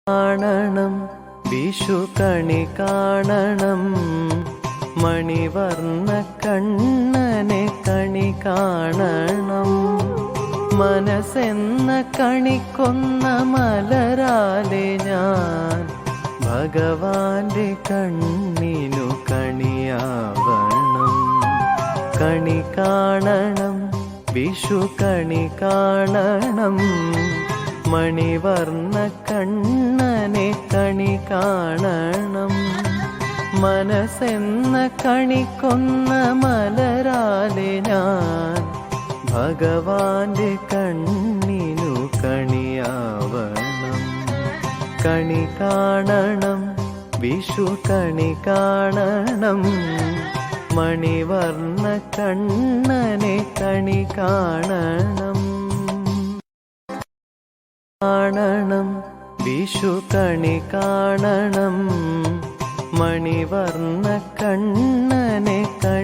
കാണണം വിഷു കണി കാണണം മണിവർണ്ണ കണ്ണനെ കണി കാണണം മനസ്സെന്ന കണിക്കൊന്ന മലരാലെ ഞാൻ ഭഗവാന്റെ കണ്ണിനു കണിയാവണം കണി കാണണം വിഷു കണി കാണണം മണിവർണ്ണ കണ്ണനെ കണി കാണണം മനസ്സെന്ന കണിക്കൊന്ന മലരാലെ ഞാൻ ഭഗവാന്റെ കണ്ണിനു കണിയാവണം കണി കാണണം വിഷു കണി കാണണം മണിവർണ്ണ കണ്ണനെ കണി കാണണം കാണണം വിഷു കണി കാണണം മണിവർണ്ണ കണ്ണനെ കണി